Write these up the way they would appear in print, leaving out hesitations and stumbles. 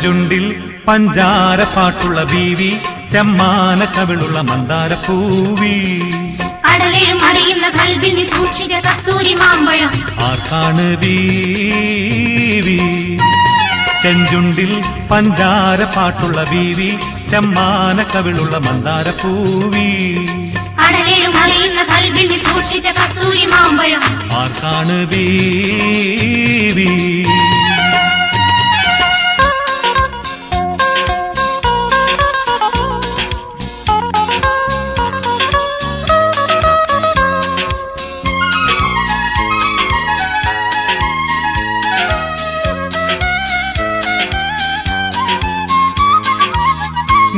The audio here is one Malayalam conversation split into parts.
ചെഞ്ചുണ്ടിൽ പഞ്ചാര പാട്ടുള്ള ബീവി, ചെമ്മാന കവിളുള്ള മന്ദാര പൂവി. കടലിലും അറിയുന്ന കൽബിൽ നീ സൂക്ഷിച്ച കസ്തൂരി മാമ്പഴം ആർക്കാണ് ബീവി? ചെഞ്ചുണ്ടിൽ പഞ്ചാര പാട്ടുള്ള ബീവി, ചെമ്മാന കവിളുള്ള മന്ദാര പൂവി. കടലിലും അറിയുന്ന കൽബിൽ നീ സൂക്ഷിച്ച കസ്തൂരി മാമ്പഴം ആർക്കാണ് ബീവി?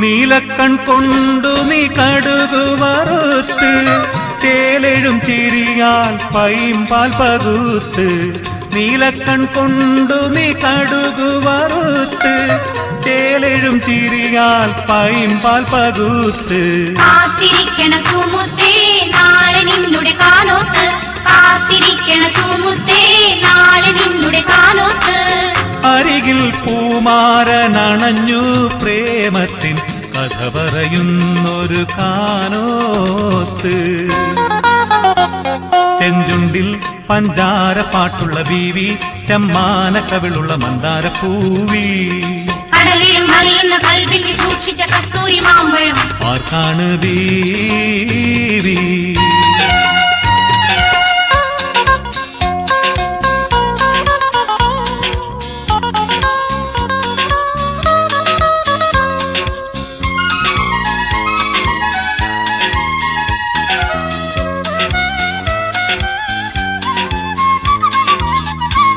നീലക്കൺ കൊണ്ടു നീ കടുകു വറുത്ത്, ചേലെഴും ചിരിയാൽ പൈമ്പാൽ പകുത്ത്. നീലക്കൺ കൊണ്ടു നീ കടുകു വറുത്ത്, ചേലെഴും ചിരിയാൽ പൈമ്പാൽ പകുത്ത്. കാത്തിരിക്കണ തൂമുത്തേ നാളെ നിന്നുടെ കാനോത്ത്, കാത്തിരിക്കണ തൂമുത്തേ നാളെ നിന്നുടെ കാനോത്ത്. അരികിൽ പൂമാരനണഞ്ഞു പ്രേമത്തിൻ കഥ പറയുന്നൊരു കാനോത്ത്. ചെഞ്ചുണ്ടിൽ പഞ്ചാര പാട്ടുള്ള ബീവി, ചെമ്മാന കവിളുള്ള മന്ദാര പൂവി. കടലിലും അറിയുന്ന കൽബിൽ നീ സൂക്ഷിച്ച കസ്തൂരി മാമ്പഴം ആർക്കാണ് ബീവി?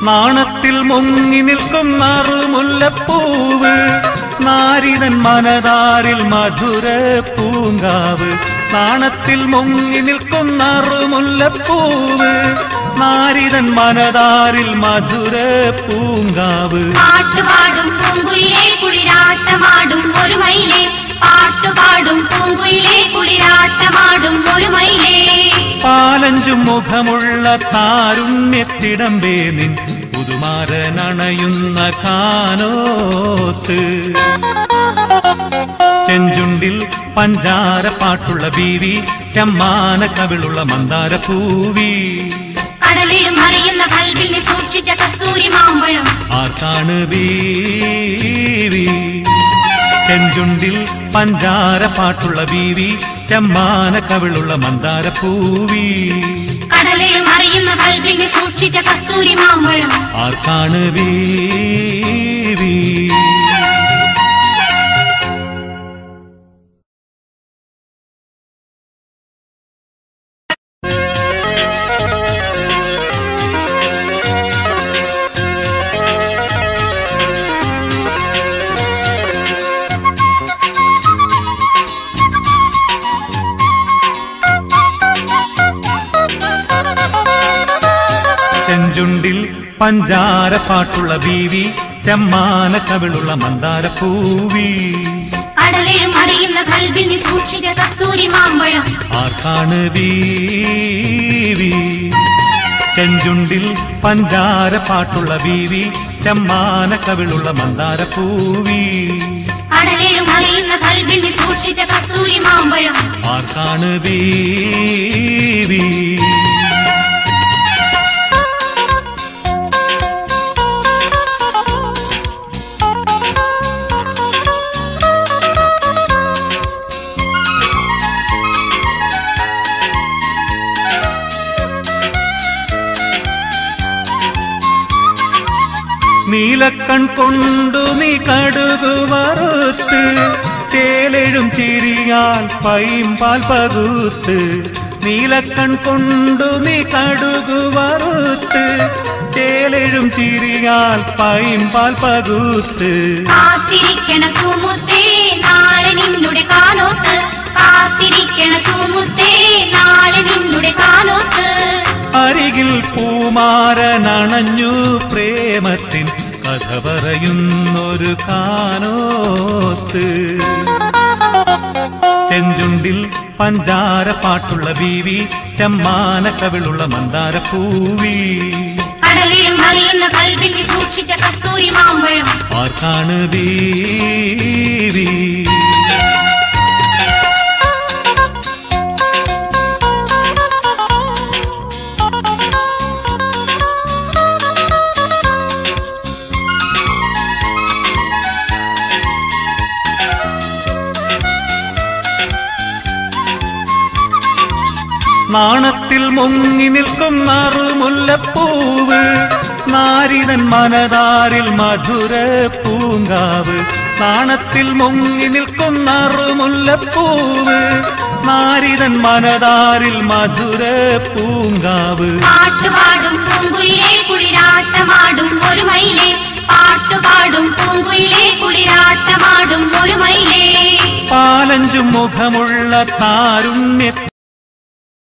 നാണത്തിൽ മുങ്ങി നിൽക്കും നറുമുല്ലപ്പൂവ്, നാരിതൻ മനതാരിൽ മധുര പൂങ്കാവ്. നാണത്തിൽ മുങ്ങി നിൽക്കും നറുമുല്ലപ്പൂവ്, നാരിതൻ മനതാരിൽ മധുര പൂങ്കാവ്. പാട്ടുപാടും പൂങ്കുയിലേ കുളിരാട്ടമാടും ഒരു മയിലേ, പാട്ടുപാടും പൂങ്കുയിലേ കുളിരാട്ടമാടും ഒരു മയിലേ. പാലഞ്ചും മുഖമുള്ള താരുണ്യത്തിടമ്പേ നിൻ പുതുമാരനണയുന്ന കാനോത്ത്. ചെഞ്ചുണ്ടിൽ പഞ്ചാര പാട്ടുള്ള ബീവി, ചെമ്മാന കവിളുള്ള മന്ദാര പൂവി. കടലിലും അറിയുന്ന കൽബിൽ നീ സൂക്ഷിച്ച കസ്തൂരി മാമ്പഴം ആർക്കാണ് ബീവി? ചെഞ്ചുണ്ടിൽ പഞ്ചാര പാട്ടുള്ള ബീവി, ചെമ്മാന കവിളുള്ള മന്ദാര പൂവി. കടലിലും അറിയുന്ന കൽബിൽ നീ സൂക്ഷിച്ച കസ്തൂരി മാമ്പഴം ആർക്കാണ് ബീവി? ചെഞ്ചുണ്ടിൽ പഞ്ചാര പാട്ടുള്ള ബീവി, ചെമ്മാന കവിളുള്ള മന്ദാര പൂവി. കടലിലും അറിയുന്ന കൽബിൽ നീ സൂക്ഷിച്ച കസ്തൂരി മാമ്പഴം ആർക്കാണ് ബീവി? ചെഞ്ചുണ്ടിൽ പഞ്ചാര പാട്ടുള്ള ബീവി, ചെമ്മാന കവിളുള്ള മന്ദാര പൂവി. കടലിലും അറിയുന്ന കൽബിൽ നീ സൂക്ഷിച്ച കസ്തൂരി മാമ്പഴം ആർക്കാണ് ബീവി? നീലക്കൺ കൊണ്ടു നീ കടുകു വറുത്ത്, ചേലെഴും ചിരിയാൽ പൈമ്പാൽ പകുത്ത്. നീലക്കൺ കൊണ്ടു നീ കടുകു വറുത്ത്, ചേലെഴും ചിരിയാൽ പൈമ്പാൽ പകുത്ത്. കാത്തിരിക്കണ തൂമുത്തേ നാളെ നിന്നുടെ കാനോത്ത്, കാത്തിരിക്കണ തൂമുത്തേ നാളെ നിന്നുടെ കാനോത്ത്. അരികിൽ പൂമാരനണഞ്ഞു പ്രേമത്തിൻ കഥ പറയുന്നൊരു കാനോത്ത്. ചെഞ്ചുണ്ടിൽ പഞ്ചാര പാട്ടുള്ള ബീവി, ചെമ്മാന കവിളുള്ള മന്ദാര പൂവി. കടലിലും അറിയുന്ന കൽബിൽ സൂക്ഷിച്ച കസ്തൂരി മാമ്പഴം ആർക്കാണ് ബീവി? നാണത്തിൽ മുങ്ങി നിൽക്കും നറുമുല്ലപ്പൂവ്, നാരിതൻ മനതാരിൽ മധുര പൂങ്കാവ്. നാണത്തിൽ മുങ്ങി നിൽക്കും നറുമുല്ലപ്പൂവ്, നാരിതൻ മനതാരിൽ മധുര പൂങ്കാവ്. പാട്ടുപാടും പൂങ്കുയിലേ കുളിരാട്ടമാടും ഒരു മയിലേ, പാട്ടുപാടും പൂങ്കുയിലേ കുളിരാട്ടമാടും ഒരു മയിലേ. പാലഞ്ചും മുഖമുള്ള താരുണ്യ